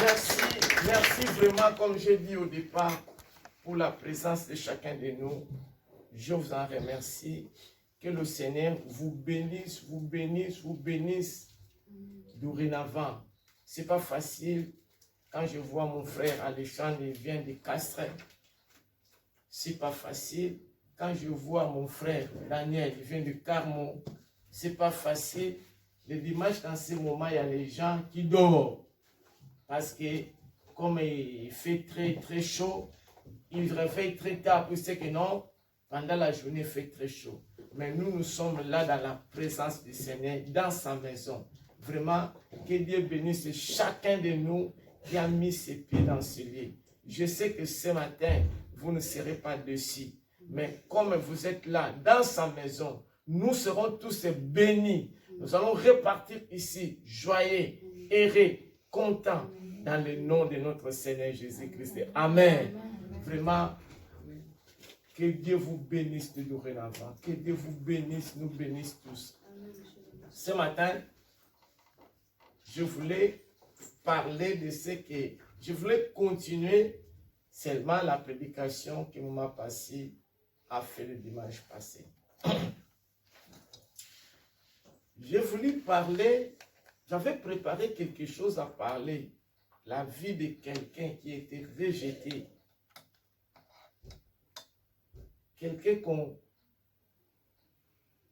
Merci, merci vraiment, comme j'ai dit au départ, pour la présence de chacun de nous. Je vous en remercie. Que le Seigneur vous bénisse, vous bénisse, vous bénisse dorénavant. Ce n'est pas facile quand je vois mon frère Alexandre, il vient de Castres. Ce n'est pas facile quand je vois mon frère Daniel, il vient de Carmont. Ce n'est pas facile. Le dimanche, dans ces moments, il y a les gens qui dorment. Parce que comme il fait très très chaud, il réveille très tard. Puis c'est que non, pendant la journée, il fait très chaud. Mais nous sommes là dans la présence du Seigneur, dans sa maison. Vraiment, que Dieu bénisse chacun de nous qui a mis ses pieds dans ce lit. Je sais que ce matin, vous ne serez pas dessus. Mais comme vous êtes là, dans sa maison, nous serons tous bénis. Nous allons repartir ici, joyeux, heureux, contents, dans le nom de notre Seigneur Jésus-Christ. Amen. Vraiment, que Dieu vous bénisse de dorénavant. Que Dieu vous bénisse, nous bénisse tous. Ce matin, je voulais parler de ce que... Je voulais continuer seulement la prédication que Maman Passy a fait le dimanche passé. Je voulais parler, j'avais préparé quelque chose à parler. La vie de quelqu'un qui a été rejeté. Quelqu'un qu'on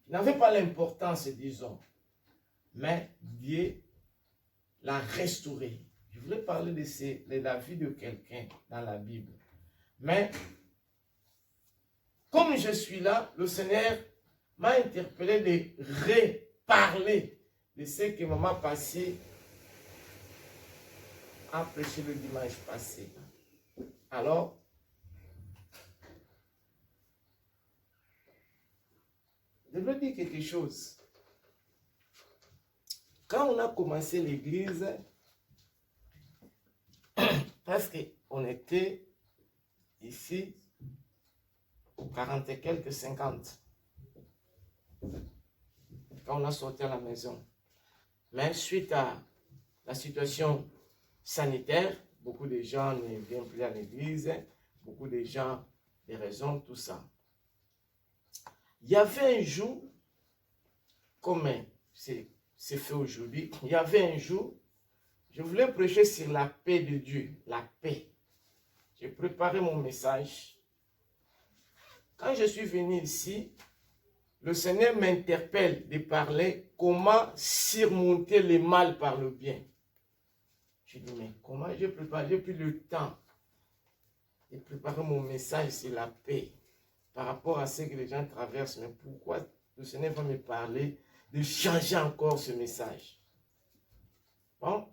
n'avait pas l'importance, disons. Mais Dieu l'a restauré. Je voulais parler de la vie de quelqu'un dans la Bible. Mais, comme je suis là, le Seigneur m'a interpellé de reparler de ce que Maman Passy a prêché le dimanche passé. Alors, je veux dire quelque chose. Quand on a commencé l'église, parce qu'on était ici, 40 et quelques, 50. Quand on a sorti à la maison. Mais suite à la situation sanitaire, beaucoup de gens ne viennent plus à l'église, beaucoup de gens, des raisons, tout ça. Il y avait un jour, comme c'est fait aujourd'hui, il y avait un jour, je voulais prêcher sur la paix de Dieu, la paix. J'ai préparé mon message. Quand je suis venu ici, le Seigneur m'interpelle de parler comment surmonter le mal par le bien. Je dis, mais comment j'ai préparé, j'ai pris le temps de préparer mon message sur la paix par rapport à ce que les gens traversent. Mais pourquoi le Seigneur va me parler de changer encore ce message? Bon,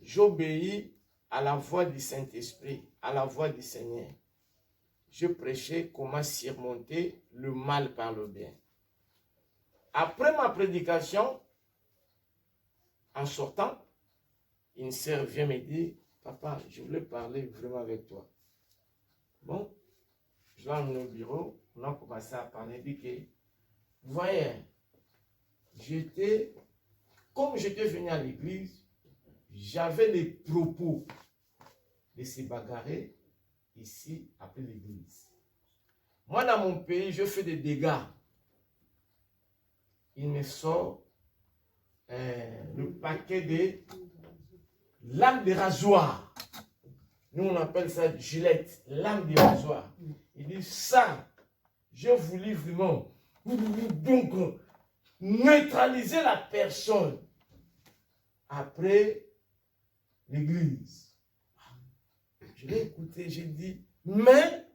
j'obéis à la voix du Saint-Esprit, à la voix du Seigneur. Je prêchais comment surmonter le mal par le bien. Après ma prédication, en sortant, une sœur vient me dire, papa, je voulais parler vraiment avec toi. Bon, je l'ai emmené au bureau, on a commencé à parler, dit que, vous voyez, comme j'étais venu à l'église, j'avais les propos de se bagarrer ici après l'église. Moi, dans mon pays, je fais des dégâts. Il me sort le paquet de lames de rasoir. Nous, on appelle ça gilette, lame de rasoir. Il dit, ça, je voulais vraiment, donc, neutraliser la personne après l'église. Je l'ai écouté, j'ai dit, mais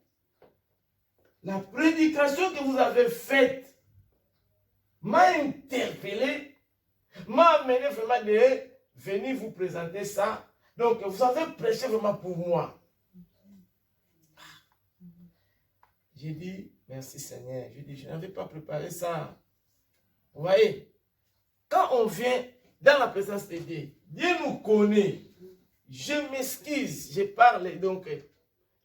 la prédication que vous avez faite m'a interpellé, m'a amené vraiment de venir vous présenter ça. Donc, vous avez prêché vraiment pour moi. J'ai dit, merci Seigneur. J'ai dit, je n'avais pas préparé ça. Vous voyez, quand on vient dans la présence de Dieu, Dieu nous connaît. Je m'excuse, je parle, donc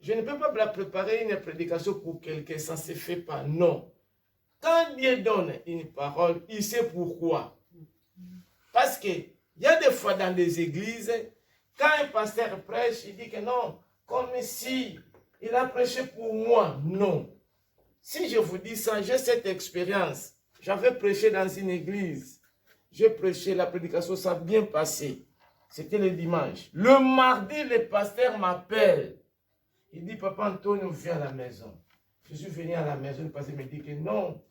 je ne peux pas préparer une prédication pour quelqu'un, ça ne se fait pas, non. Quand Dieu donne une parole, il sait pourquoi. Parce qu'il y a des fois dans des églises, Quand un pasteur prêche, il dit que non, comme si il a prêché pour moi. Non. Si je vous dis ça, j'ai cette expérience. J'avais prêché dans une église. J'ai prêché, la prédication s'est bien passée. C'était le dimanche. Le mardi, le pasteur m'appelle. Il dit, Papa Antonio, viens à la maison. Je suis venu à la maison, le pasteur me dit que non,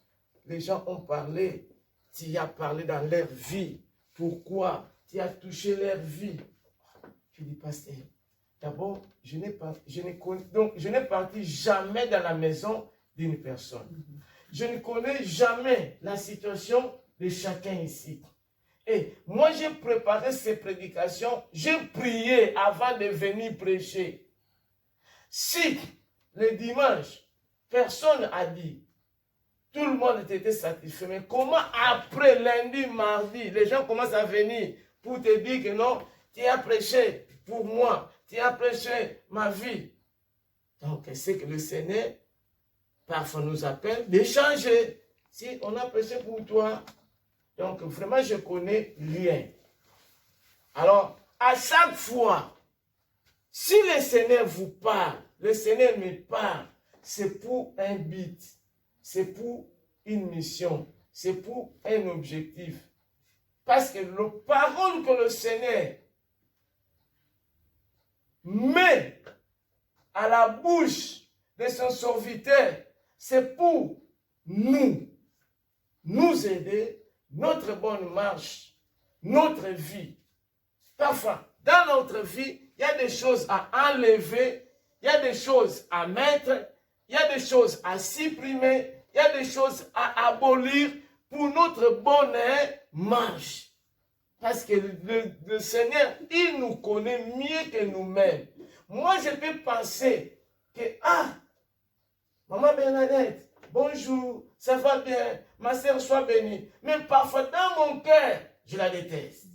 les gens ont parlé. Tu as parlé dans leur vie. Pourquoi? Tu as touché leur vie. Je dis, pasteur, d'abord, je n'ai parti jamais dans la maison d'une personne. Je ne connais jamais la situation de chacun ici. Et moi, j'ai préparé ces prédications, j'ai prié avant de venir prêcher. Si le dimanche, personne n'a dit, tout le monde était satisfait, mais comment après lundi, mardi, les gens commencent à venir pour te dire que non, tu as prêché pour moi, tu as prêché ma vie. Donc, c'est que le Seigneur, parfois nous appelle d'échanger. Si on a prêché pour toi, donc vraiment je connais rien. Alors, à chaque fois, si le Seigneur vous parle, le Seigneur me parle, c'est pour un but, c'est pour une mission, c'est pour un objectif. Parce que la parole que le Seigneur met à la bouche de son serviteur, c'est pour nous aider, notre bonne marche, notre vie. Parfois, dans notre vie, il y a des choses à enlever, il y a des choses à mettre, il y a des choses à supprimer, il y a des choses à abolir pour notre bonne marche. Parce que le Seigneur, il nous connaît mieux que nous-mêmes. Moi, je peux penser que, Maman Bernadette, bonjour, ça va bien, ma soeur soit bénie. Mais parfois, dans mon cœur, je la déteste.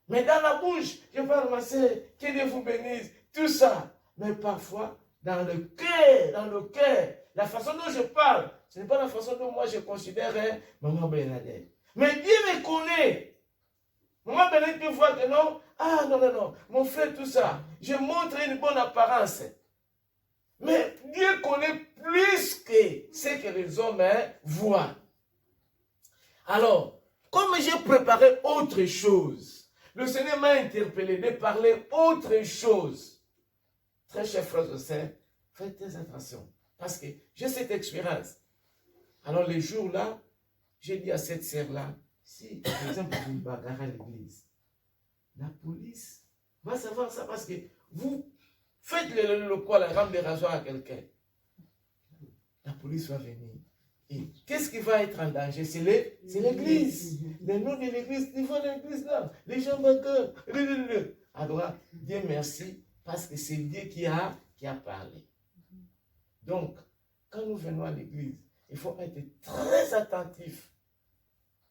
Mais dans la bouche, je parle, ma soeur, que Dieu vous bénisse, tout ça. Mais parfois, dans le cœur, la façon dont je parle, ce n'est pas la façon dont moi je considère Maman Bernadette. Mais Dieu me connaît. Maman Bernadette peut voir que non, non, mon frère, tout ça, je montre une bonne apparence. Mais Dieu connaît plus que ce que les hommes voient. Alors, comme j'ai préparé autre chose, le Seigneur m'a interpellé de parler autre chose. Très chers frères et sœurs, faites très attention. Parce que j'ai cette expérience. Alors, les jours-là, j'ai dit à cette sœur-là, si, par exemple, vous bagarrez à l'église, la police va savoir ça parce que vous faites la rame de rasoir à quelqu'un. La police va venir. Et qu'est-ce qui va être en danger? C'est l'église. Le nom de l'église, niveau de l'église là. Les gens bagarrent. Alors, Dieu merci, parce que c'est Dieu qui a parlé. Donc, quand nous venons à l'église, il faut être très attentif.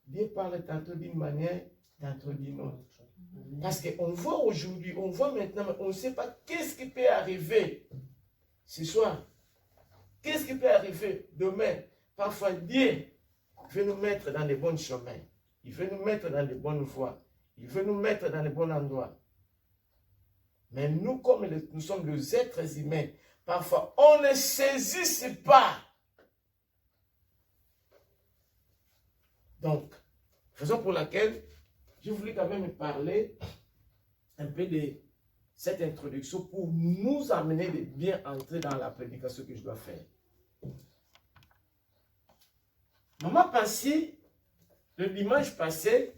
Dieu parle tantôt d'une manière, tantôt d'une autre. Parce qu'on voit aujourd'hui, on voit maintenant, mais on ne sait pas qu'est-ce qui peut arriver ce soir. Qu'est-ce qui peut arriver demain? Parfois, Dieu veut nous mettre dans les bons chemins. Il veut nous mettre dans les bonnes voies. Il veut nous mettre dans les bons endroits. Mais nous, comme nous sommes des êtres humains, parfois, on ne saisit pas. Donc, raison pour laquelle je voulais quand même parler un peu de cette introduction pour nous amener de bien entrer dans la prédication que je dois faire. Maman Passy, le dimanche passé,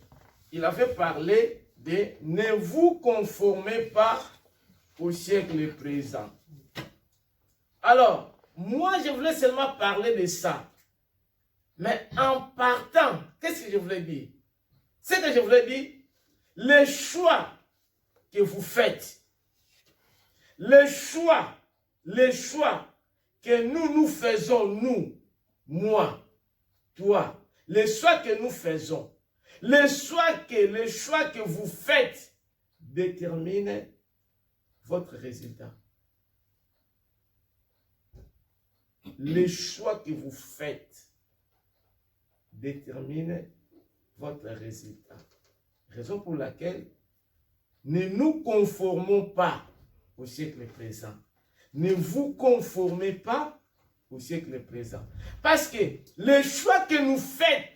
il avait parlé de « Ne vous conformez pas au siècle présent ». Alors, moi je voulais seulement parler de ça. Mais en partant, qu'est-ce que je voulais dire? Ce que je voulais dire, les choix que vous faites, les choix que nous faisons, nous, moi, toi, les choix que nous faisons, les choix que vous faites déterminent votre résultat. Les choix que vous faites déterminent votre résultat. Raison pour laquelle Ne nous conformons pas au siècle présent. Ne vous conformez pas au siècle présent. Parce que les choix que nous faites,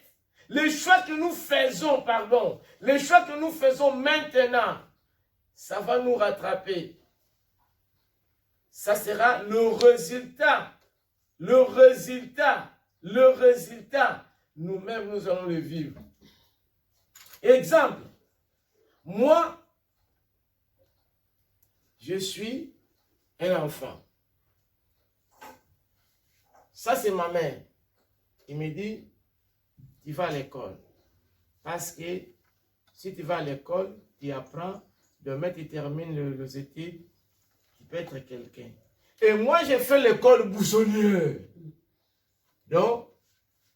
les choix que nous faisons, pardon, les choix que nous faisons maintenant, ça va nous rattraper. Ça sera le résultat. Le résultat. Le résultat. Nous-mêmes, nous allons le vivre. Exemple. Moi, je suis un enfant. Ça, c'est ma mère. Il me dit, tu vas à l'école. Parce que si tu vas à l'école, tu apprends, demain tu termines les études, tu peux être quelqu'un. Et moi, j'ai fait l'école buissonnière. Donc,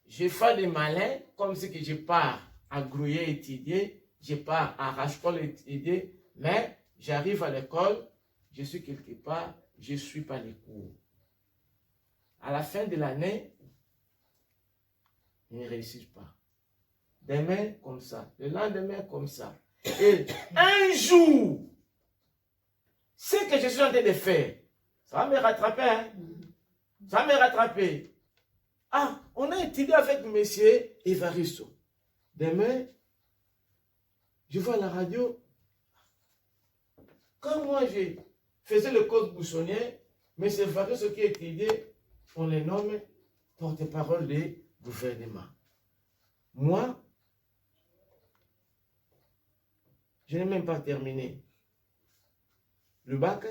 je fais des malins, comme si que je pars à Grouillet étudier, je pars à Rachecol étudier, mais j'arrive à l'école, je suis quelque part, je ne suis pas les cours. À la fin de l'année, je ne réussis pas. Demain, comme ça. Le lendemain, comme ça. Et un jour, ce que je suis en train de faire, ça va me rattraper. Hein? Ça va me rattraper. Ah, on a étudié avec M. Evaristo. Demain, je vois la radio. Quand moi, je faisais le code boussonnier, M. Evaristo qui a étudié, on les nomme porte-parole du gouvernement. Moi, je n'ai même pas terminé le bac.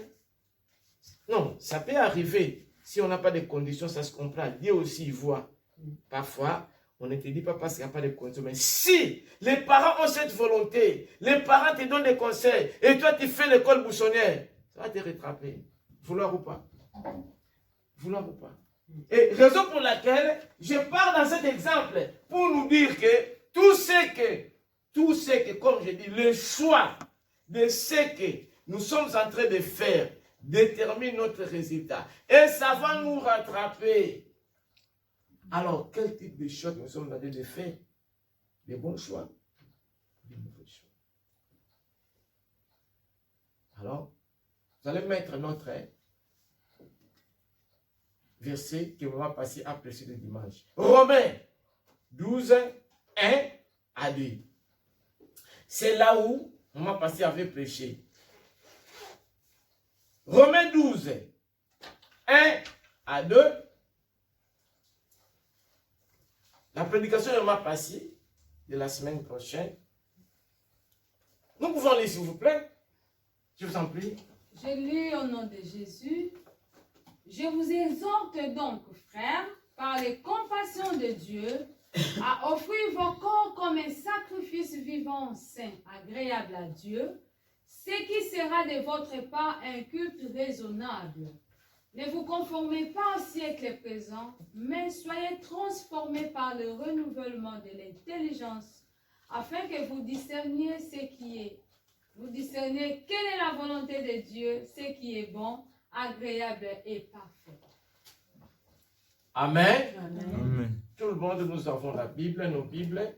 Non, ça peut arriver. Si on n'a pas de conditions, ça se comprend. Dieu aussi il voit. Parfois, on ne te dit pas parce qu'il n'y a pas de conditions. Mais si les parents ont cette volonté, les parents te donnent des conseils, et toi tu fais l'école boussonnière, ça va te rattraper. Vouloir ou pas. Vouloir ou pas. Et raison pour laquelle je pars dans cet exemple pour nous dire que tout ce que, comme je dis, le choix de ce que nous sommes en train de faire détermine notre résultat. Et ça va nous rattraper. Alors, quel type de choix nous sommes en train de faire? Des bons choix, des mauvais choix. Alors, vous allez mettre notre verset que on va passer après ce dimanche. Romains 12, 1 à 2. C'est là où on va passer avec prêché. Romains 12, 1 à 2. La prédication de ma passée de la semaine prochaine. Nous pouvons lire, s'il vous plaît. Je vous en prie. Je lis au nom de Jésus. Je vous exhorte donc, frères, par les compassions de Dieu, à offrir vos corps comme un sacrifice vivant, saint, agréable à Dieu, ce qui sera de votre part un culte raisonnable. Ne vous conformez pas au siècle présent, mais soyez transformés par le renouvellement de l'intelligence, afin que vous discerniez ce qui est. Vous discernez quelle est la volonté de Dieu, ce qui est bon, agréable et parfait. Amen. Amen. Amen. Tout le monde, nous avons la Bible, nos Bibles.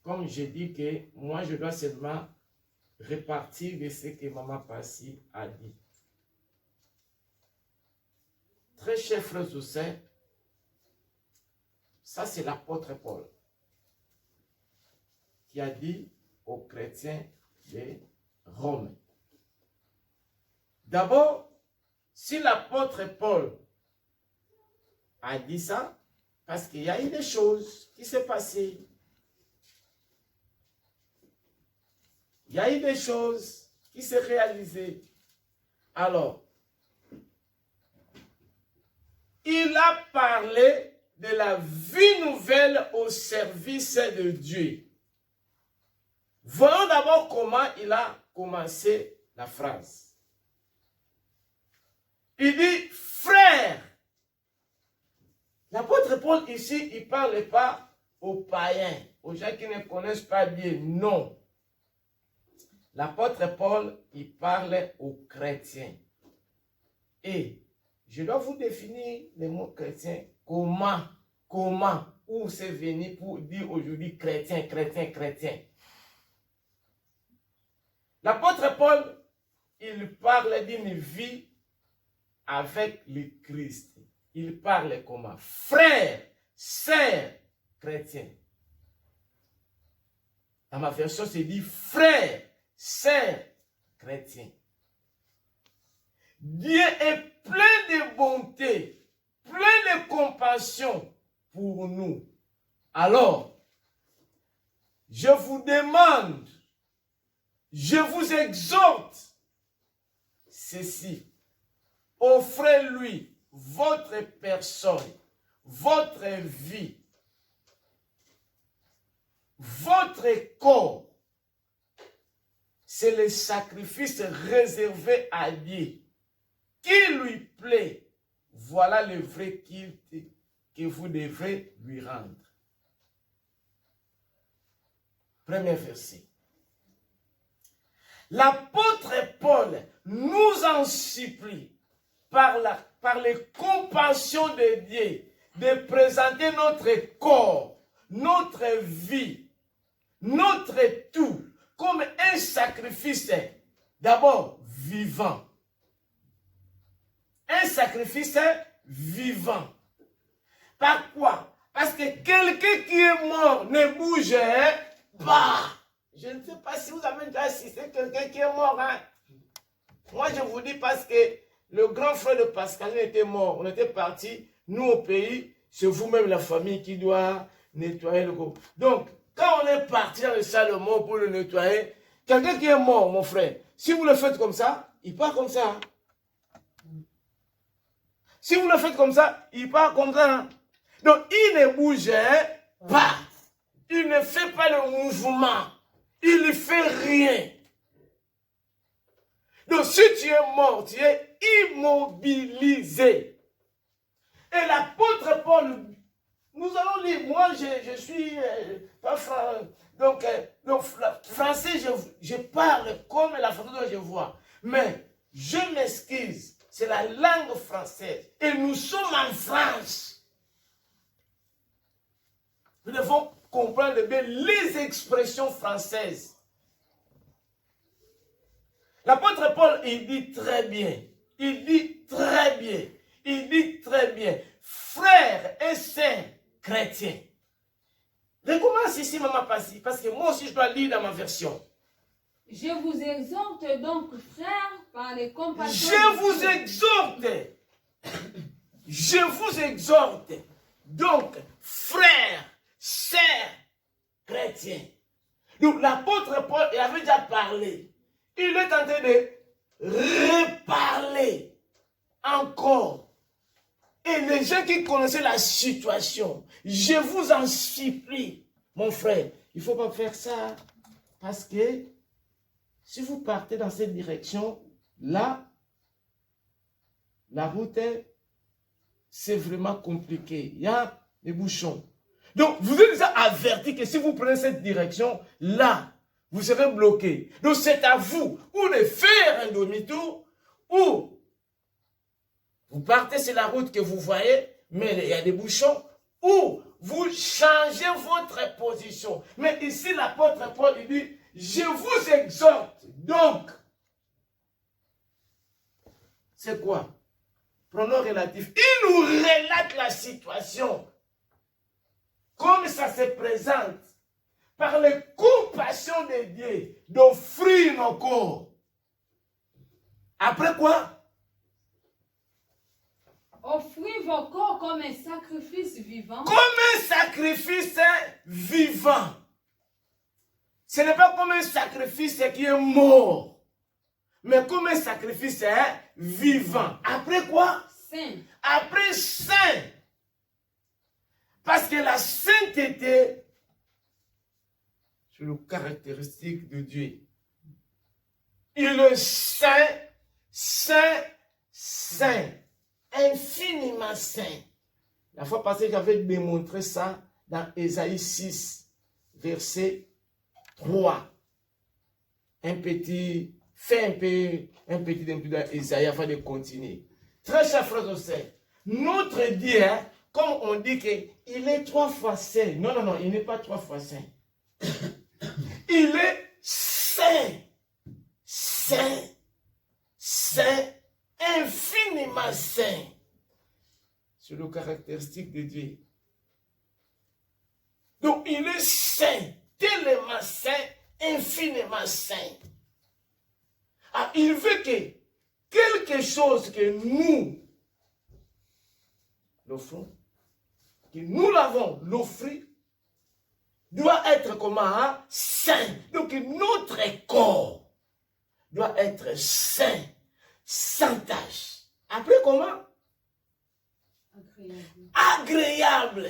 Comme j'ai dit que moi, je dois seulement répartir de ce que Maman Passy a dit. Très chers frères et sœurs, ça c'est l'apôtre Paul qui a dit aux chrétiens de Rome. D'abord, si l'apôtre Paul a dit ça, parce qu'il y a eu des choses qui s'est passées. Il y a eu des choses qui s'est réalisées. Alors, il a parlé de la vie nouvelle au service de Dieu. Voyons d'abord comment il a commencé la phrase. Il dit, frère. L'apôtre Paul ici, il ne parle pas aux païens, aux gens qui ne connaissent pas Dieu. Non. L'apôtre Paul, il parle aux chrétiens. Et je dois vous définir le mot chrétien. Comment, où c'est venu pour dire aujourd'hui chrétien, chrétien, chrétien. L'apôtre Paul, il parle d'une vie avec le Christ. Il parle comment? Frère, sœur, chrétien. Dans ma version, c'est dit frère, sœur, chrétien. Dieu est plein de bonté, plein de compassion pour nous. Alors, je vous demande, je vous exhorte ceci. Offrez-lui votre personne, votre vie, votre corps. C'est le sacrifice réservé à Dieu. Qui lui plaît, voilà le vrai culte que vous devrez lui rendre. Premier verset. L'apôtre Paul nous en supplie par les compassions de Dieu de présenter notre corps, notre vie, notre tout comme un sacrifice d'abord vivant. Un sacrifice vivant. Par quoi? Parce que quelqu'un qui est mort ne bouge pas. Je ne sais pas si vous avez déjà assisté quelqu'un qui est mort. Hein? Moi, je vous dis parce que le grand frère de Pascal était mort. On était partis, nous au pays, c'est vous-même la famille qui doit nettoyer le corps. Donc, quand on est parti dans le Salomon pour le nettoyer, quelqu'un qui est mort, mon frère, si vous le faites comme ça, il part comme ça. Si vous le faites comme ça, il part comme ça. Donc, il ne bouge pas. Il ne fait pas le mouvement. Il ne fait rien. Donc, si tu es mort, tu es immobilisé. Et l'apôtre Paul, nous allons lire, moi je suis pas français, donc français, je parle comme la façon dont je vois. Mais je m'excuse. C'est la langue française. Et nous sommes en France. Nous devons comprendre bien les expressions françaises. L'apôtre Paul, il dit très bien. Il dit très bien. Il dit très bien. Frères et sœurs chrétiens. Recommence ici, maman Passi, parce que moi aussi je dois lire dans ma version. Je vous exhorte donc, frères, par les compassions. Je vous exhorte. Je vous exhorte. Donc, frères, sœurs, chrétiens. Donc, l'apôtre Paul, il avait déjà parlé. Il est en train de reparler encore. Et les gens qui connaissaient la situation, je vous en supplie, mon frère, il ne faut pas faire ça parce que si vous partez dans cette direction, là, la route, c'est vraiment compliqué. Il y a des bouchons. Donc, vous êtes déjà averti que si vous prenez cette direction, là, vous serez bloqué. Donc, c'est à vous ou de faire un demi-tour, ou vous partez sur la route que vous voyez, mais il y a des bouchons, ou vous changez votre position. Mais ici, l'apôtre Paul, il dit, je vous exhorte, donc, c'est quoi? Pronom relatif. Il nous relate la situation, comme ça se présente, par les compassions de Dieu, d'offrir nos corps. Après quoi? Offrez vos corps comme un sacrifice vivant. Comme un sacrifice vivant. Ce n'est pas comme un sacrifice qui est mort, mais comme un sacrifice vivant. Après quoi? Saint. Après saint. Parce que la sainteté, c'est le caractéristique de Dieu. Il est saint, saint, saint. Infiniment saint. La fois passée, j'avais démontré ça dans Ésaïe 6, verset 3. Fais un petit dans Ésaïe avant de continuer. Très chers frères et sœurs, notre Dieu, comme on dit qu'il est 3 fois saint. Non, non, non, il n'est pas 3 fois saint. Il est saint. saint, saint, infiniment saint. C'est le caractéristique de Dieu. Donc, il est saint, tellement saint, infiniment saint. Ah, il veut que quelque chose que nous l'offrons, que nous l'avons l'offrir, doit être comment? Saint. Donc, notre corps doit être saint, sans tache. Après, comment? Agréable.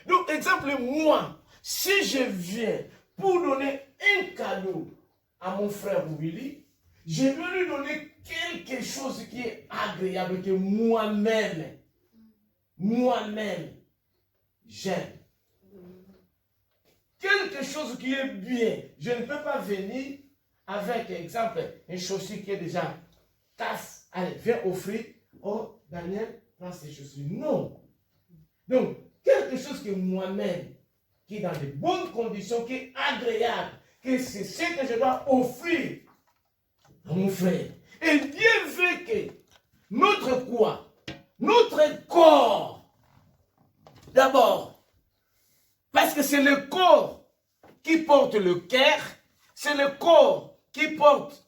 Donc, exemple, moi, si je viens pour donner un cadeau à mon frère Willy, je veux lui donner quelque chose qui est agréable, que moi-même, j'aime. Quelque chose qui est bien. Je ne peux pas venir avec, exemple, une chaussure qui est déjà casse. Allez, viens offrir. Oh, Daniel, prends ces chaussures. Non. Donc, quelque chose que moi-même, qui est dans de bonnes conditions, qui est agréable, que c'est ce que je dois offrir à mon frère. Et Dieu veut que notre quoi? Notre corps, d'abord, parce que c'est le corps qui porte le cœur, c'est le corps qui porte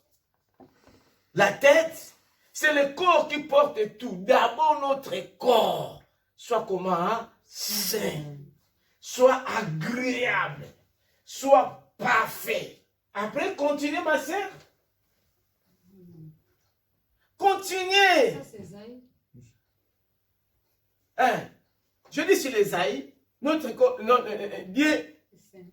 la tête, c'est le corps qui porte tout. D'abord, notre corps soit comment? Sain, soit agréable, soit parfait. Après, continuez, ma sœur. Continuez. Ça, c'est Esaïe. Hein? Je dis sur Esaïe, Dieu,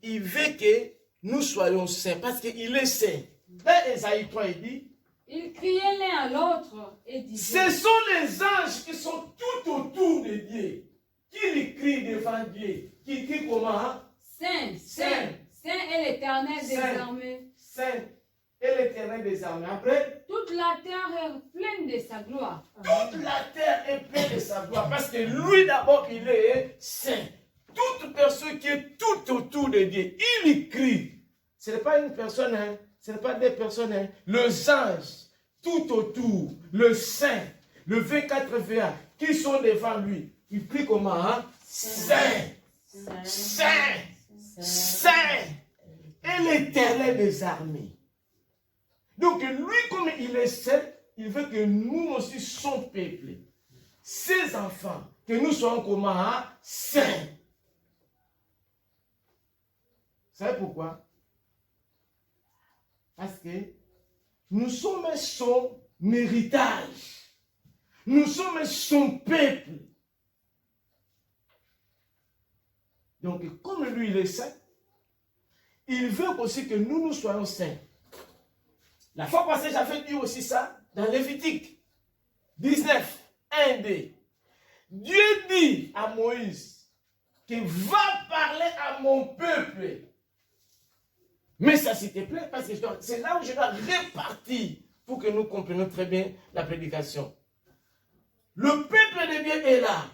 il veut que nous soyons saints, parce qu'il est saint. Dans Esaïe 3, il dit, ils criaient l'un à l'autre et disaient, ce sont les anges qui sont tout autour de Dieu, qui lui crient devant Dieu, qui crient comment? Saint, Saint, Saint est l'Éternel des Saint. armées. Saint est l'Éternel des armées. Après, toute la terre est pleine de sa gloire. toute la terre est pleine de sa gloire, parce que lui d'abord, il est saint. Toute personne qui est tout autour de Dieu, il y crie. Ce n'est pas une personne, hein? Ce n'est pas des personnes. Hein? Les anges, tout autour, le saint, le 24 VA, qui sont devant lui, il crie comment? Hein? Saint, saint, saint, et l'Éternel des armées. Donc lui, comme il est saint, il veut que nous aussi, son peuple, ses enfants, que nous soyons comment? Hein? Saints. Vous savez pourquoi? Parce que nous sommes son héritage. Nous sommes son peuple. Donc, comme lui, il est saint, il veut aussi que nous soyons saints. La fois passée, j'avais dit aussi ça dans Lévitique 19, 1, 2. Dieu dit à Moïse qu'il va parler à mon peuple. Mais ça, s'il te plaît, parce que c'est là où je dois répartir pour que nous comprenions très bien la prédication. Le peuple de Dieu est là.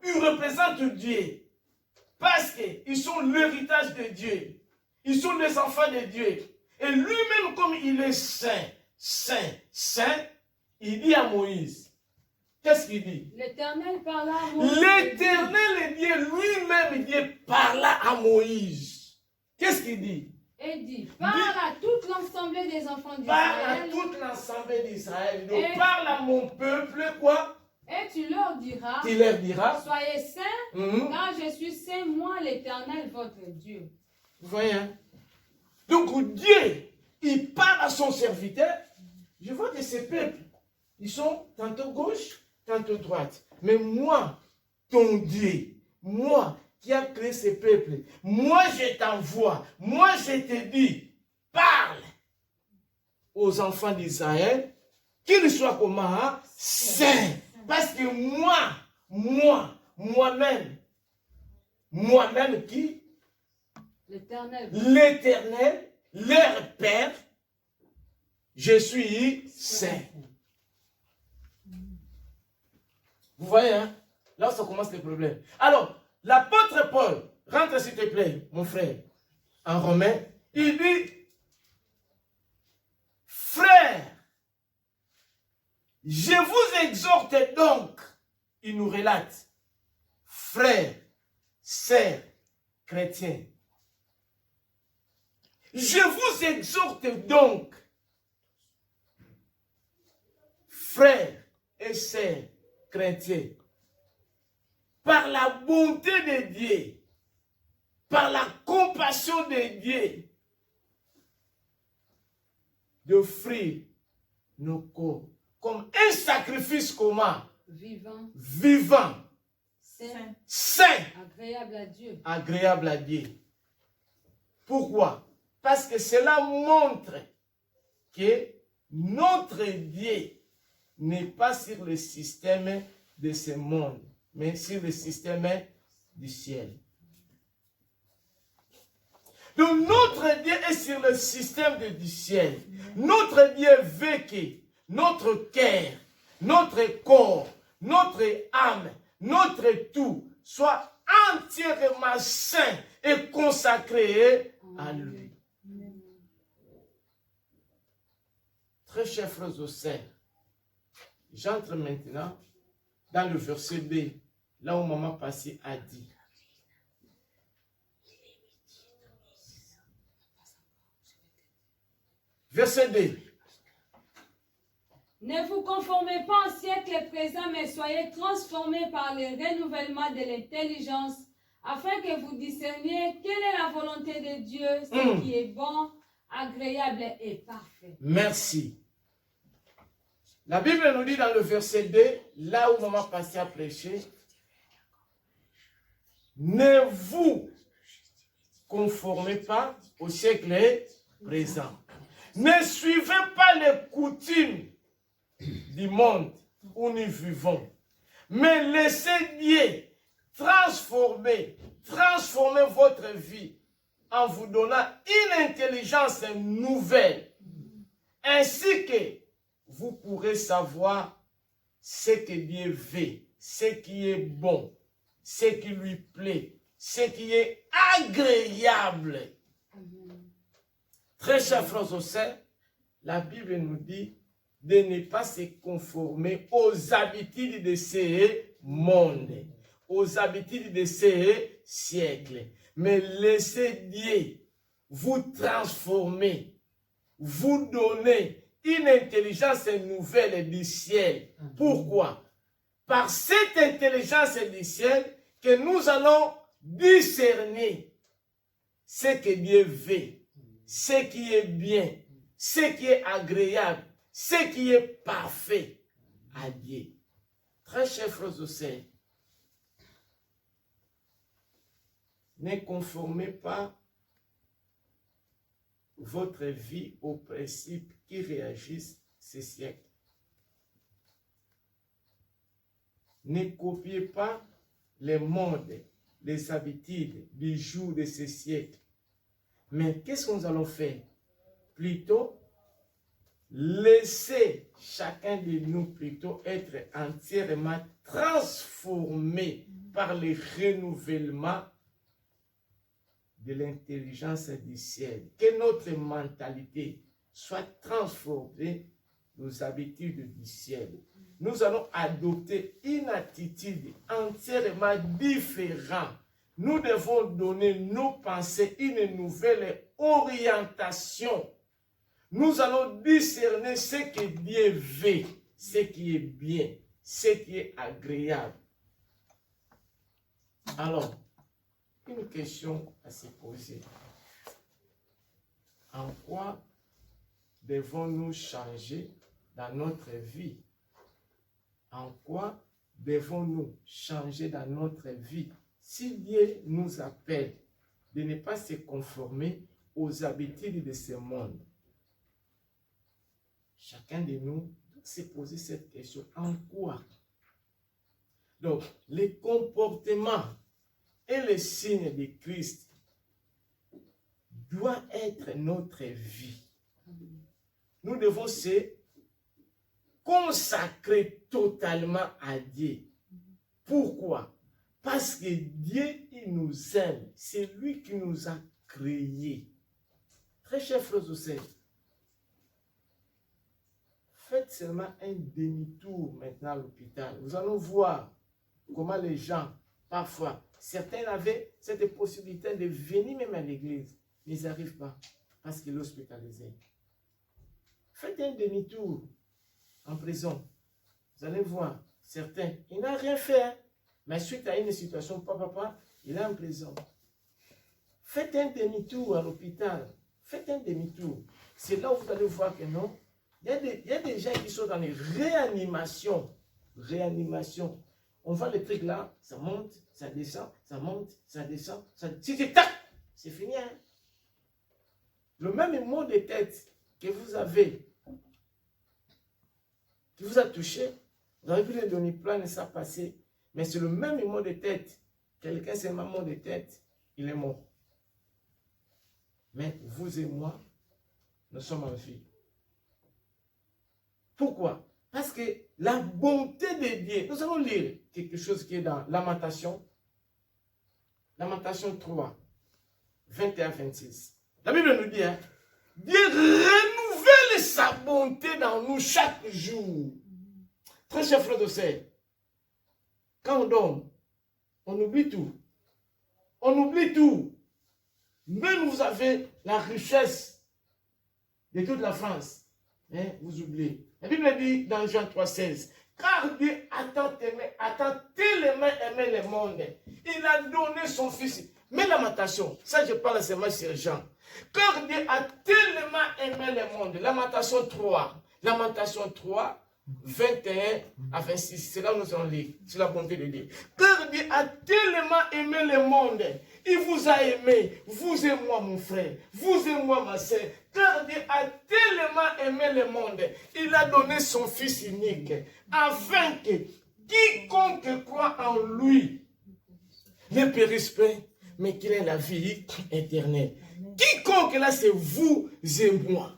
Il représente Dieu. Parce qu'ils sont l'héritage de Dieu. Ils sont les enfants de Dieu. Et lui-même, comme il est saint, saint, saint, il dit à Moïse, qu'est-ce qu'il dit? L'Éternel parla à Moïse. L'Éternel Dieu lui-même, Dieu parla à Moïse. Qu'est-ce qu'il dit? Et dit, parle à toute l'ensemble des enfants Parle à d'Israël. toute l'ensemble d'Israël. Donc, Et- parle à mon peuple, quoi? Et tu leur diras, Tu leur diras. soyez saints, car je suis saint, moi l'Éternel, votre Dieu. Vous voyez, hein? Donc Dieu, il parle à son serviteur. Je vois que ces peuples, ils sont tantôt gauche, tantôt droite. Mais moi, ton Dieu, moi qui a créé ces peuples, moi je t'envoie, moi je te dis, parle aux enfants d'Israël, qu'ils soient comment? Hein? Saints. Parce que moi-même qui? L'Éternel. L'Éternel, leur Père, je suis saint. Vous voyez, hein? Là, ça commence le problème. Alors, l'apôtre Paul, rentre s'il te plaît, mon frère, en Romain, il dit, frère, Je vous exhorte donc, il nous relate, frères, sœurs, chrétiens. Je vous exhorte donc, frères et sœurs, chrétiens, par la bonté de Dieu, par la compassion de Dieu, d'offrir nos corps comme un sacrifice commun, vivant, saint, agréable à Dieu. Pourquoi? Parce que cela montre que notre Dieu n'est pas sur le système de ce monde, mais sur le système du ciel. Donc notre Dieu est sur le système du ciel. Notre Dieu veut que notre cœur, notre corps, notre âme, notre tout soit entièrement saint et consacré à lui. Très chers frères et sœurs, j'entre maintenant dans le verset B, là où maman passée a dit. Verset 2. Ne vous conformez pas au siècle présent, mais soyez transformés par le renouvellement de l'intelligence, afin que vous discerniez quelle est la volonté de Dieu, ce qui est bon, agréable et parfait. Merci. La Bible nous dit dans le verset 2, là où maman passée a prêché, ne vous conformez pas au siècle présent. Ne suivez pas les coutumes du monde où nous vivons, mais laissez Dieu transformer votre vie en vous donnant une intelligence nouvelle, ainsi que vous pourrez savoir ce que Dieu veut, ce qui est bon, ce qui lui plaît, ce qui est agréable. Très chers frères et sœurs, la Bible nous dit de ne pas se conformer aux habitudes de ce monde, aux habitudes de ce siècle, mais laissez Dieu vous transformer, vous donner une intelligence nouvelle du ciel. Pourquoi? Par cette intelligence du ciel que nous allons discerner ce que Dieu veut, ce qui est bien, ce qui est agréable, ce qui est parfait à Dieu. Très chers frères et sœurs, ne conformez pas votre vie aux principes qui réagissent ces siècles. Ne copiez pas les modes, les habitudes du jour de ces siècles. Mais qu'est-ce que nous allons faire? Plutôt, laissez chacun de nous plutôt être entièrement transformé par le renouvellement de l'intelligence du ciel. Que notre mentalité soit transformée aux habitudes du ciel. Nous allons adopter une attitude entièrement différente. Nous devons donner nos pensées une nouvelle orientation. Nous allons discerner ce que Dieu veut, ce qui est bien, ce qui est agréable. Alors, une question à se poser. En quoi devons-nous changer dans notre vie? En quoi devons-nous changer dans notre vie? Si Dieu nous appelle de ne pas se conformer aux habitudes de ce monde, chacun de nous doit se poser cette question. En quoi? Donc, les comportements et les signes de Christ doivent être notre vie. Nous devons se consacrer totalement à Dieu. Pourquoi? Parce que Dieu, il nous aime. C'est lui qui nous a créés. Très chers frères et sœurs, faites faites seulement un demi-tour maintenant à l'hôpital. Nous allons voir comment les gens, parfois, certains avaient cette possibilité de venir même à l'église, mais ils n'arrivent pas parce qu'ils sont hospitalisés. Faites un demi-tour en prison. Vous allez voir, certains, il n'a rien fait, hein, mais suite à une situation, papa, il est en prison. Faites un demi-tour à l'hôpital. Faites un demi-tour. C'est là où vous allez voir que non. Il y a des gens qui sont dans les réanimations. Réanimation. On voit les trucs là, ça monte, ça descend, ça monte, ça descend. Si c'est tac, c'est fini. Hein? Le même mot de tête que vous avez, qui vous a touché, vous avez vu les données plein et ça passer. Mais c'est le même mot de tête. Quelqu'un, c'est un mot de tête, il est mort. Mais vous et moi, nous sommes en vie. Pourquoi? Parce que la bonté de Dieu, nous allons lire quelque chose qui est dans Lamentation. Lamentation 3, 21-26. La Bible nous dit, hein, Dieu renouvelle sa bonté dans nous chaque jour. Très cher frère de sœur, quand on dort, on oublie tout. On oublie tout. Même vous avez la richesse de toute la France. Hein, vous oubliez. La Bible dit dans Jean 3,16, car Dieu a tellement aimé le monde. Il a donné son fils. Mais Lamentation, ça je parle seulement sur Jean. Car Dieu a tellement aimé le monde. Lamentation 3. Lamentation 3. 21 à 26, c'est là où nous allons lire, c'est la bonté de Dieu. Car Dieu a tellement aimé le monde, il vous a aimé, vous et moi mon frère, vous et moi ma soeur. Car Dieu a tellement aimé le monde, il a donné son Fils unique, afin que quiconque croit en lui ne périsse pas, mais qu'il ait la vie éternelle. Quiconque là, c'est vous et moi.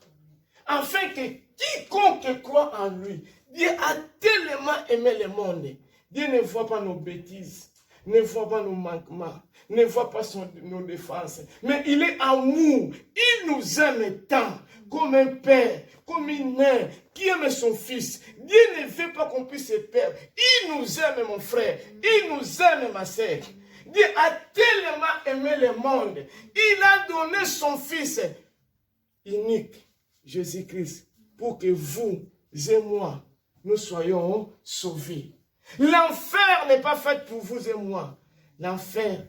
Afin que quiconque croit en lui, Dieu a tellement aimé le monde. Dieu ne voit pas nos bêtises, ne voit pas nos manquements, ne voit pas nos défenses. Mais il est amour. Il nous aime tant, comme un père, comme une mère qui aime son fils. Dieu ne veut pas qu'on puisse se perdre. Il nous aime, mon frère. Il nous aime, ma sœur. Dieu a tellement aimé le monde. Il a donné son fils unique, Jésus-Christ, pour que vous et moi, nous soyons sauvés. L'enfer n'est pas fait pour vous et moi. L'enfer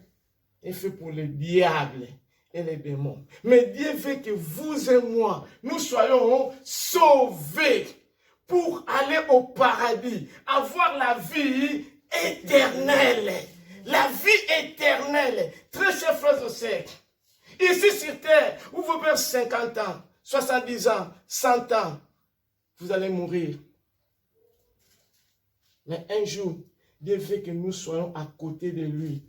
est fait pour le diable et les démons. Mais Dieu veut que vous et moi, nous soyons sauvés pour aller au paradis, avoir la vie éternelle. La vie éternelle. Très chers frères et sœurs, ici sur terre, vous pouvez perdre 50 ans, 70 ans, 100 ans, vous allez mourir. Mais un jour, Dieu veut que nous soyons à côté de lui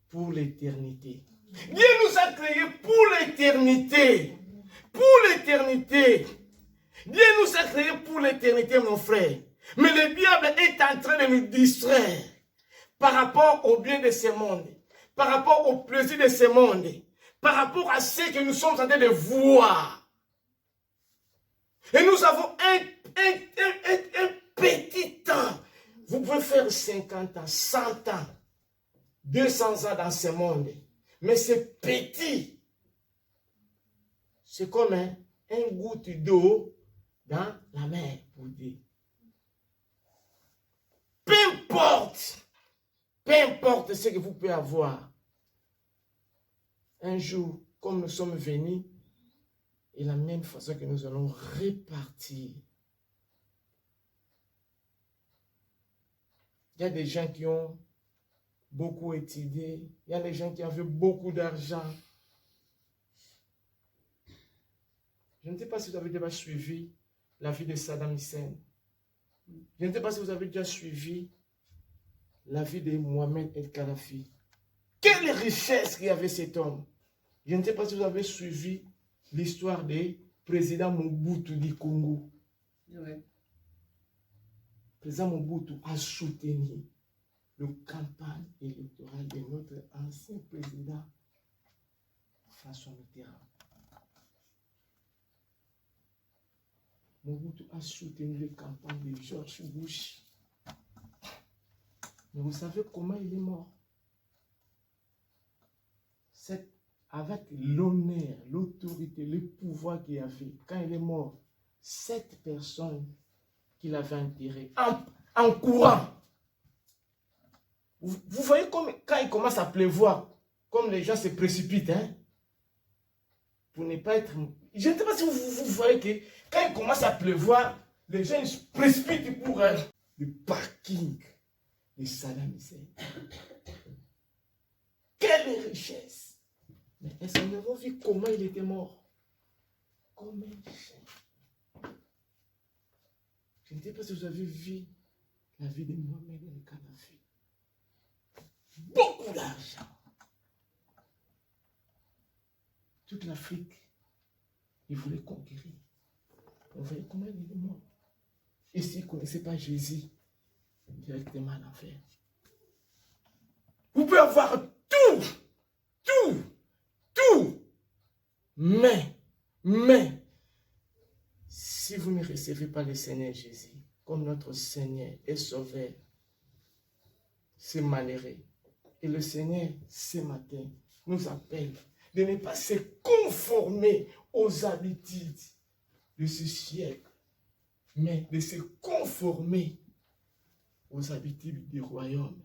pour l'éternité. Dieu nous a créés pour l'éternité. Pour l'éternité. Dieu nous a créés pour l'éternité, mon frère. Mais le diable est en train de nous distraire par rapport au bien de ce monde, par rapport au plaisir de ce monde, par rapport à ce que nous sommes en train de voir. Et nous avons un petit temps. Vous pouvez faire 50 ans, 100 ans, 200 ans dans ce monde. Mais c'est petit. C'est comme un goutte d'eau dans la mer, pour dire. Peu importe ce que vous pouvez avoir. Un jour, comme nous sommes venus, et la même façon que nous allons repartir. Il y a des gens qui ont beaucoup étudié. Il y a des gens qui avaient beaucoup d'argent. Je ne sais pas si vous avez déjà suivi la vie de Saddam Hussein. Je ne sais pas si vous avez déjà suivi la vie de Mohamed El-Kadhafi. Quelle richesse qu'il y avait cet homme. Je ne sais pas si vous avez suivi l'histoire du président Mobutu du Congo. Ouais. Le président Mobutu a soutenu la campagne électorale de notre ancien président François Mitterrand. Mobutu a soutenu les campagnes de George Bush. Mais vous savez comment il est mort? Avec l'honneur, l'autorité, le pouvoir qu'il avait, quand il est mort, 7 personnes qu'il avait enterrées en courant. Vous voyez comme, quand il commence à pleuvoir, comme les gens se précipitent, hein, pour ne pas être... Je ne sais pas si vous voyez que quand il commence à pleuvoir, les gens se précipitent pour le parking de Saddam Hussein. Quelle richesse! Mais est-ce que nous avons vu comment il était mort? Comme un chien. Je ne sais pas si vous avez vu la vie de Mohamed El-Kadhafi. Beaucoup d'argent. Toute l'Afrique, il voulait conquérir. Vous voyez comment il est mort. Et s'il ne connaissait pas Jésus, directement en enfer. Vous pouvez avoir tout. Mais, si vous ne recevez pas le Seigneur Jésus comme notre Seigneur et Sauveur, c'est malheureux. Et le Seigneur, ce matin, nous appelle de ne pas se conformer aux habitudes de ce siècle, mais de se conformer aux habitudes du royaume,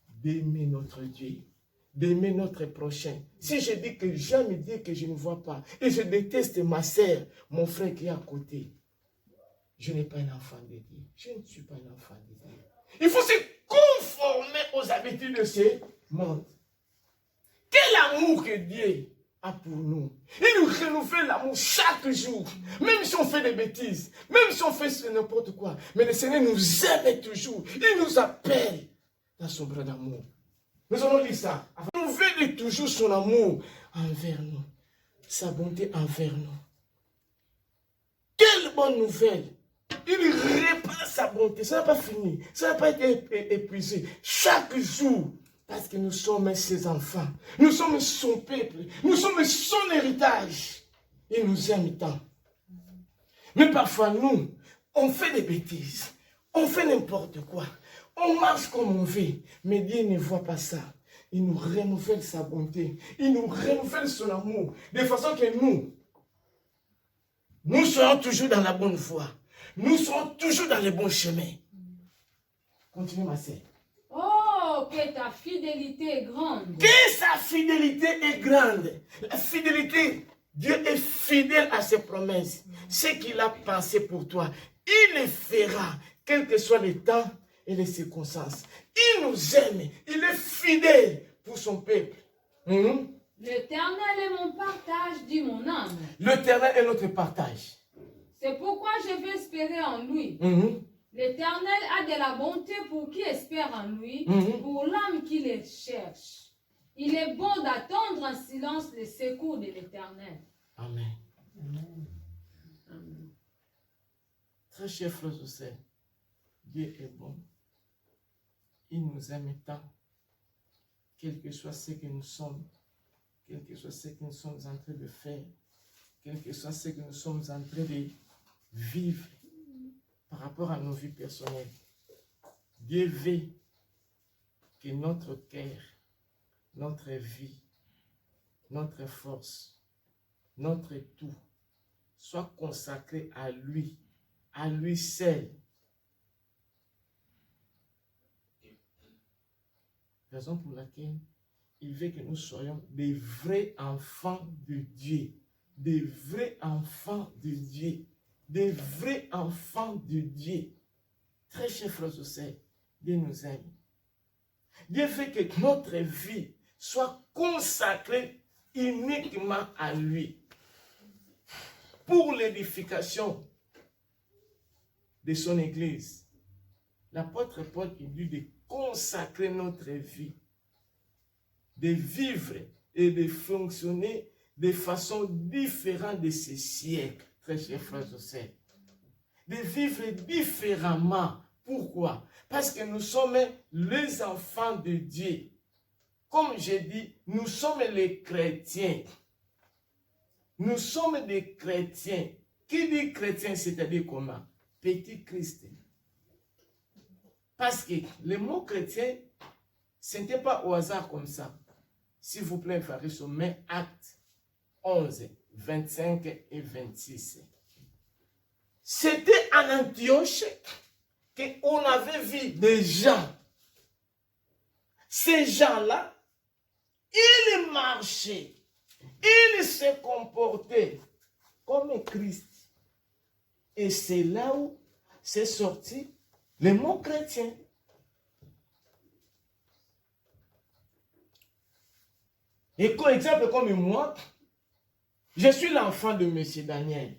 d'aimer notre Dieu, d'aimer notre prochain. Si je dis que j'aime Dieu que je ne vois pas, et je déteste ma sœur, mon frère qui est à côté, je n'ai pas un enfant de Dieu. Je ne suis pas un enfant de Dieu. Il faut se conformer aux habitudes de ce monde. Quel amour que Dieu a pour nous. Il nous renouvelle l'amour chaque jour. Même si on fait des bêtises, même si on fait n'importe quoi. Mais le Seigneur nous aime toujours. Il nous appelle dans son bras d'amour. Nous allons lire ça. Il renouvelle toujours son amour envers nous. Sa bonté envers nous. Quelle bonne nouvelle! Il répand sa bonté. Ça n'a pas fini. Ça n'a pas été épuisé. Chaque jour, parce que nous sommes ses enfants. Nous sommes son peuple. Nous sommes son héritage. Il nous aime tant. Mais parfois, nous, on fait des bêtises. On fait n'importe quoi. On marche comme on veut. Mais Dieu ne voit pas ça. Il nous renouvelle sa bonté. Il nous renouvelle son amour. De façon que nous serons toujours dans la bonne voie. Nous serons toujours dans les bons chemins. Continue, ma sœur. Oh, que ta fidélité est grande. Que sa fidélité est grande. La fidélité, Dieu est fidèle à ses promesses. Ce qu'il a pensé pour toi, il le fera, quel que soit le temps et les circonstances. Il nous aime. Il est fidèle pour son peuple. L'Éternel est mon partage, dit mon âme. L'Éternel est notre partage. C'est pourquoi je vais espérer en lui. L'Éternel a de la bonté pour qui espère en lui, pour l'âme qui le cherche. Il est bon d'attendre en silence le secours de l'Éternel. Amen. Amen. Très chers frères et sœurs, Dieu est bon. Il nous aime tant, quel que soit ce que nous sommes, quel que soit ce que nous sommes en train de faire, quel que soit ce que nous sommes en train de vivre par rapport à nos vies personnelles. Dieu veut que notre cœur, notre vie, notre force, notre tout soit consacré à lui seul. Raison pour laquelle il veut que nous soyons des vrais enfants de Dieu. Des vrais enfants de Dieu. Des vrais enfants de Dieu. Très chers frères et sœurs, Dieu nous aime. Dieu veut que notre vie soit consacrée uniquement à lui. Pour l'édification de son Église. L'apôtre Paul dit de consacrer notre vie, de vivre et de fonctionner de façon différente de ce siècle, très chers frères et sœurs. De vivre différemment. Pourquoi? Parce que nous sommes les enfants de Dieu. Comme j'ai dit, nous sommes les chrétiens. Nous sommes des chrétiens Qui dit chrétien, c'est-à-dire comment? Petit Christ. Parce que le mot chrétien, ce n'était pas au hasard comme ça. S'il vous plaît, frères, sur mes actes 11, 25 et 26. C'était en Antioche qu'on avait vu des gens. Ces gens-là, ils marchaient, ils se comportaient comme Christ. Et c'est là où c'est sorti le mot chrétien. Et comme exemple comme moi, je suis l'enfant de M. Daniel.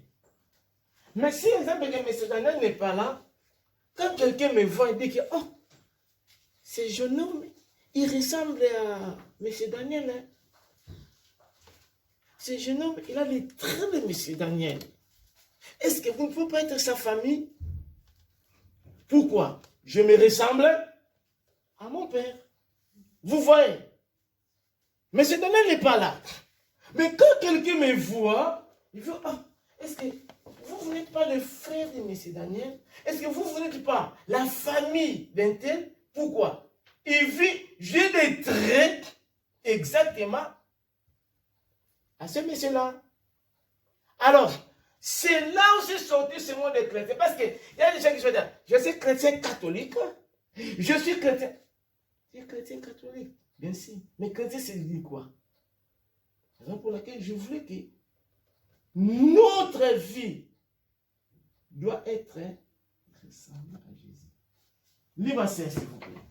Mais si exemple que M. Daniel n'est pas là, quand quelqu'un me voit et dit que oh, ce jeune homme, il ressemble à M. Daniel. Hein? Ce jeune homme, il a les traits de M. Daniel. Est-ce que vous ne pouvez pas être sa famille? Pourquoi? Je me ressemble à mon père. Vous voyez? Mais ce Daniel n'est pas là. Mais quand quelqu'un me voit, il veut, ah, est-ce que vous n'êtes pas le frère de M. Daniel? Est-ce que vous n'êtes pas la famille d'un tel? Pourquoi? Il vit, j'ai des traits exactement à ce monsieur-là. Alors, c'est là où c'est sorti ce mot de chrétien. Parce qu'il y a des gens qui se disent, je suis chrétien catholique. Je suis chrétien. Tu es chrétien catholique, bien sûr. Mais chrétien, c'est dire quoi? C'est la raison pour laquelle je voulais que notre vie doit être ressemblable à Jésus. Libre, s'il vous plaît.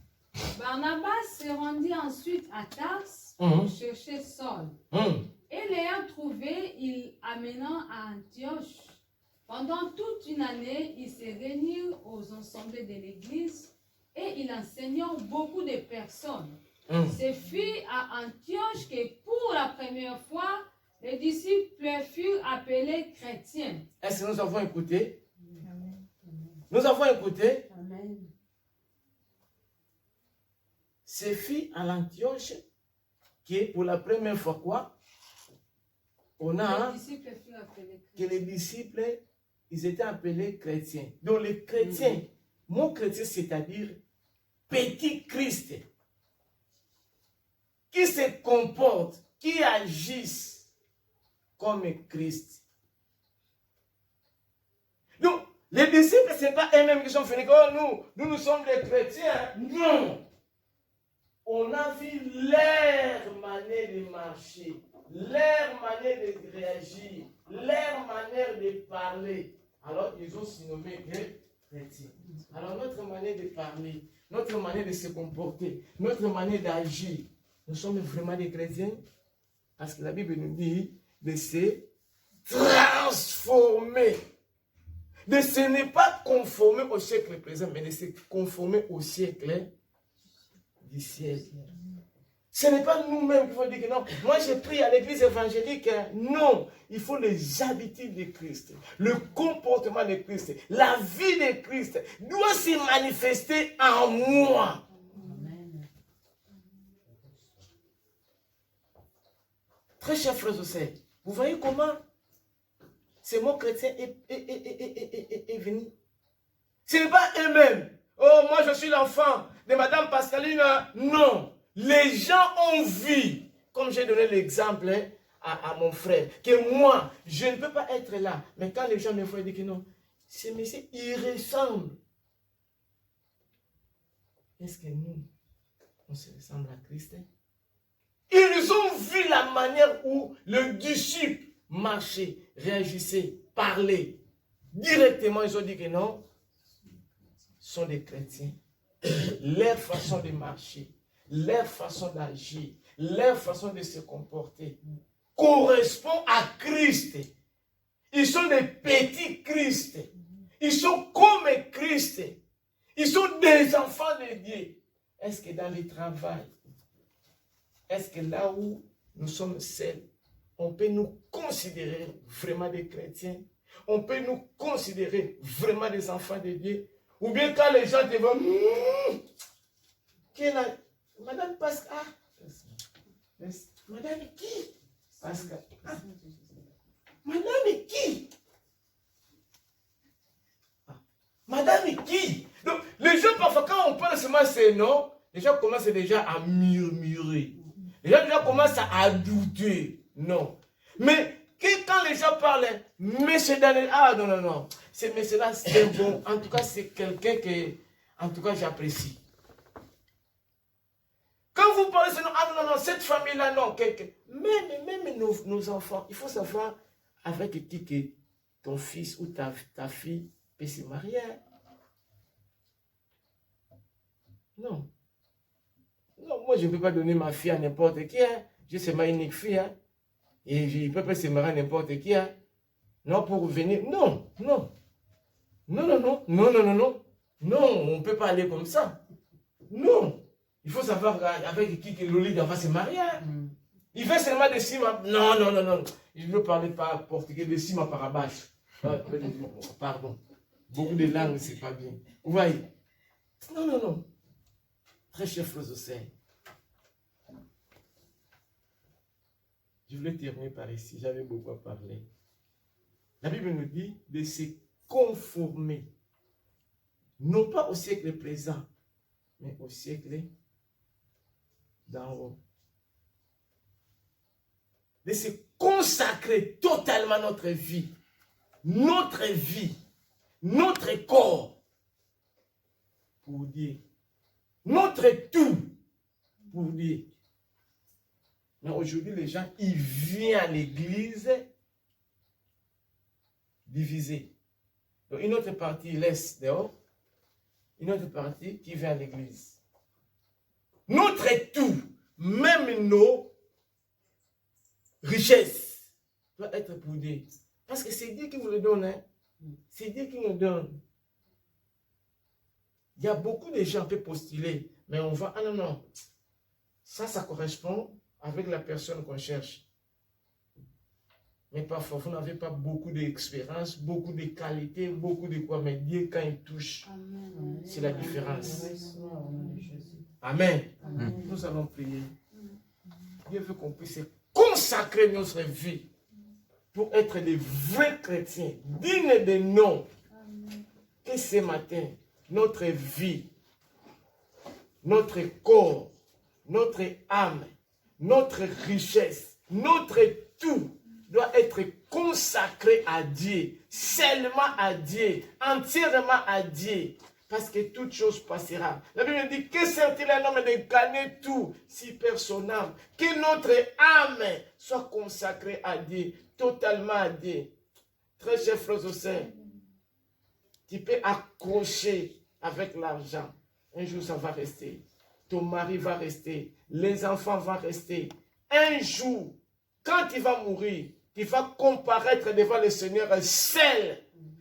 Barnabas se rendit ensuite à Tars pour chercher Saul. Et l'ayant trouvé, il amena à Antioche. Pendant toute une année, il se réunit aux assemblées de l'église et il enseignait beaucoup de personnes. Ce fut à Antioche que pour la première fois, les disciples furent appelés chrétiens. Est-ce que nous avons écouté? Amen. Nous avons écouté? Amen. Ce fut à l'Antioche que pour la première fois quoi? On a que les disciples, ils étaient appelés chrétiens. Donc les chrétiens, mon chrétien, c'est-à-dire petit Christ, qui se comportent, qui agissent comme Christ. Donc, les disciples, ce n'est pas eux-mêmes qui sont venus, oh, nous sommes des chrétiens. Non. On a vu leur manière de marcher, leur manière de réagir, leur manière de parler. Alors, ils ont surnommé des chrétiens. Alors, notre manière de parler, notre manière de se comporter, notre manière d'agir, nous sommes vraiment des chrétiens parce que la Bible nous dit de se transformer. De se ne pas conformer au siècle présent, mais de se conformer au siècle du ciel. Ce n'est pas nous-mêmes qu'il faut dire que non, moi j'ai pris à l'église évangélique. Non, il faut les habitudes de Christ, le comportement de Christ, la vie de Christ doit se manifester en moi. Amen. Très chers frères et sœurs, vous voyez comment ce mot chrétien est venu? Ce n'est pas eux-mêmes. Oh, moi je suis l'enfant de Madame Pascaline. Non. Les gens ont vu, comme j'ai donné l'exemple à mon frère, que moi, je ne peux pas être là. Mais quand les gens me voient, ils disent que non, ce monsieur, il ressemble. Est-ce que nous, on se ressemble à Christ? Ils ont vu la manière où le disciple marchait, réagissait, parlait. Directement, ils ont dit que non, sont des chrétiens. Leur façon de marcher, leur façon d'agir, leur façon de se comporter correspond à Christ. Ils sont des petits Christ. Ils sont comme Christ. Ils sont des enfants de Dieu. Est-ce que dans le travail, est-ce que là où nous sommes seuls, on peut nous considérer vraiment des chrétiens? On peut nous considérer vraiment des enfants de Dieu? Ou bien quand les gens te voient, Madame Pascal, Madame qui? Pascal. Madame qui? commencement c'est non, les gens commencent déjà à murmurer. Les gens déjà commencent à douter. Non. Mais quand les gens parlent, monsieur Daniel, ah non, non, non, c'est monsieur là, c'est bon. En tout cas, c'est quelqu'un que, en tout cas, j'apprécie. Quand vous parlez, c'est non, ah non, non, cette famille-là, non, même nos enfants, il faut savoir avec qui que ton fils ou ta fille peut se marier. Non. Non, moi, je ne peux pas donner ma fille à n'importe qui. Hein. J'ai seulement une unique fille. Hein. Et je ne peux pas se marier à n'importe qui. Hein. Non, pour venir. Non, non. Non, non, non. Non, non, non, non. Non, on ne peut pas aller comme ça. Non. Il faut savoir avec qui que Loli va se marier. Hein. Il fait seulement des cimes. Non, non, non, non. Je ne veux parler pas portugais, des cimes à parabache. Pardon. Beaucoup de langues, c'est pas bien. Vous voyez? Non, non, non. Très chers frères au sein. Je voulais terminer par ici. J'avais beaucoup à parler. La Bible nous dit de se conformer, non pas au siècle présent, mais au siècle d'en haut. De se consacrer totalement notre vie, notre corps, pour Dieu. Notre tout pour Dieu. Mais aujourd'hui, les gens, ils viennent à l'église divisés. Donc, une autre partie laisse dehors, une autre partie qui vient à l'église. Notre tout, même nos richesses, doit être pour Dieu. Parce que c'est Dieu qui nous le donne. Hein? C'est Dieu qui nous donne. Il y a beaucoup de gens qui peuvent postuler, mais on va, ah non, non, ça correspond avec la personne qu'on cherche. Mais parfois, vous n'avez pas beaucoup d'expérience, beaucoup de qualités, beaucoup de quoi, mais Dieu, quand il touche, c'est la différence. Amen. Amen. Nous allons prier. Dieu veut qu'on puisse consacrer notre vie pour être des vrais chrétiens, dignes de nom. Que ce matin, notre vie, notre corps, notre âme, notre richesse, notre tout doit être consacré à Dieu, seulement à Dieu, entièrement à Dieu, parce que toute chose passera. La Bible dit que sert-il un homme de gagner tout si perd son âme? Que notre âme soit consacrée à Dieu, totalement à Dieu. Très chers frères et sœurs, tu peux accrocher avec l'argent. Un jour, ça va rester. Ton mari va rester. Les enfants vont rester. Un jour, quand tu vas mourir, tu vas comparaître devant le Seigneur seul.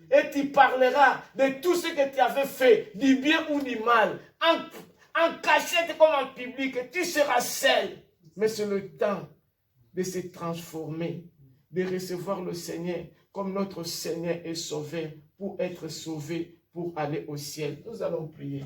Et tu parleras de tout ce que tu avais fait, du bien ou du mal. En cachette comme en public, tu seras seul. Mais c'est le temps de se transformer, de recevoir le Seigneur comme notre Seigneur est sauvé, pour être sauvé, pour aller au ciel. Nous allons prier.